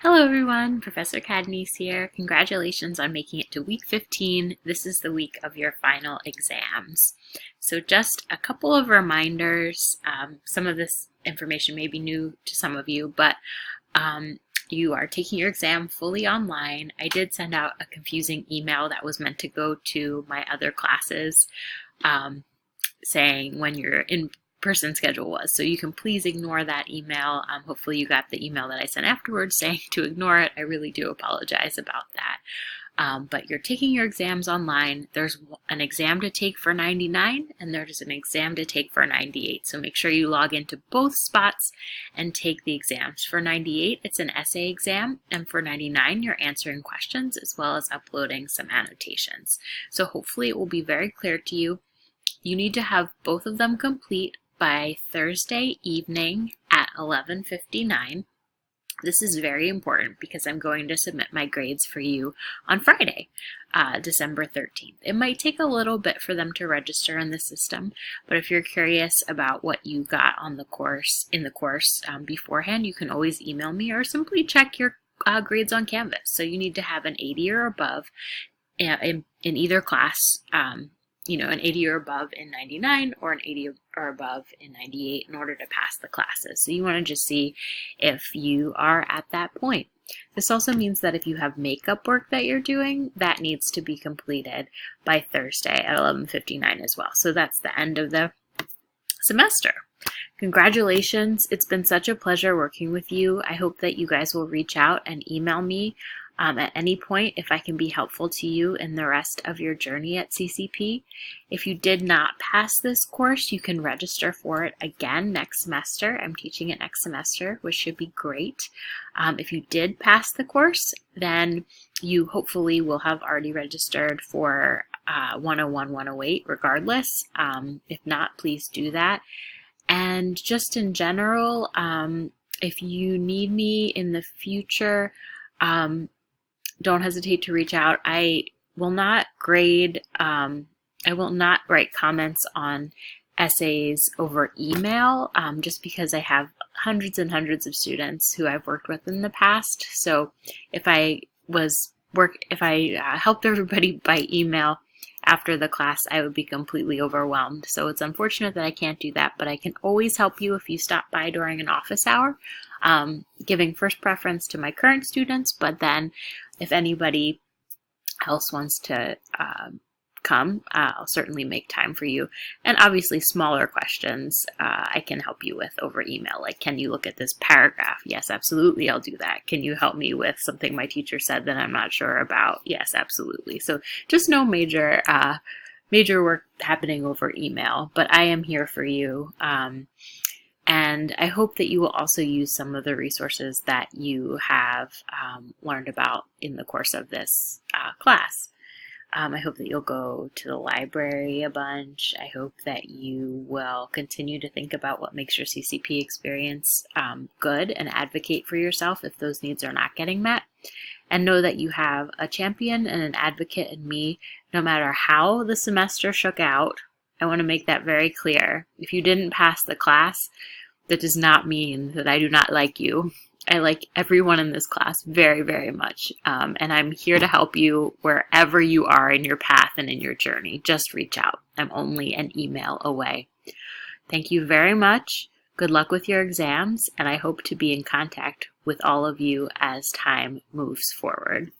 Hello everyone, Professor Cadnese here. Congratulations on making it to week 15. This is the week of your final exams. So just a couple of reminders. Some of this information may be new to some of you, but you are taking your exam fully online. I did send out a confusing email that was meant to go to my other classes saying when your in-person schedule was. So you can please ignore that email. Hopefully you got the email that I sent afterwards saying to ignore it. I really do apologize about that. But you're taking your exams online. There's an exam to take for 99 and there's an exam to take for 98. So make sure you log into both spots and take the exams. For 98, it's an essay exam, and for 99, you're answering questions as well as uploading some annotations. So hopefully it will be very clear to you. You need to have both of them complete by Thursday evening at 11:59. This is very important because I'm going to submit my grades for you on Friday, December 13th. It might take a little bit for them to register in the system, but if you're curious about what you got on the course beforehand, you can always email me or simply check your grades on Canvas. So you need to have an 80 or above in either class. An 80 or above in 99 or an 80 or above in 98 in order to pass the classes. So you want to just see if you are at that point. This also means that if you have makeup work that you're doing, that needs to be completed by Thursday at 11:59 as well. So that's the end of the semester. Congratulations. It's been such a pleasure working with you. I hope that you guys will reach out and email me at any point if I can be helpful to you in the rest of your journey at CCP. If you did not pass this course, you can register for it again next semester. I'm teaching it next semester, which should be great. If you did pass the course, then you hopefully will have already registered for 101, 108 regardless. If not, please do that. And just in general, if you need me in the future, don't hesitate to reach out. I will not grade, I will not write comments on essays over email just because I have hundreds and hundreds of students who I've worked with in the past. So if I helped everybody by email after the class, I would be completely overwhelmed. So it's unfortunate that I can't do that, but I can always help you if you stop by during an office hour, giving first preference to my current students, but then if anybody else wants to come, I'll certainly make time for you. And obviously smaller questions I can help you with over email, like can you look at this paragraph? Yes, absolutely, I'll do that. Can you help me with something my teacher said that I'm not sure about? Yes, absolutely. So just no major work happening over email, but I am here for you. And I hope that you will also use some of the resources that you have learned about in the course of this class. I hope that you'll go to the library a bunch. I hope that you will continue to think about what makes your CCP experience good and advocate for yourself if those needs are not getting met. And know that you have a champion and an advocate in me, no matter how the semester shook out. I want to make that very clear. If you didn't pass the class, that does not mean that I do not like you. I like everyone in this class very, very much. And I'm here to help you wherever you are in your path and in your journey. Just reach out. I'm only an email away. Thank you very much. Good luck with your exams, and I hope to be in contact with all of you as time moves forward.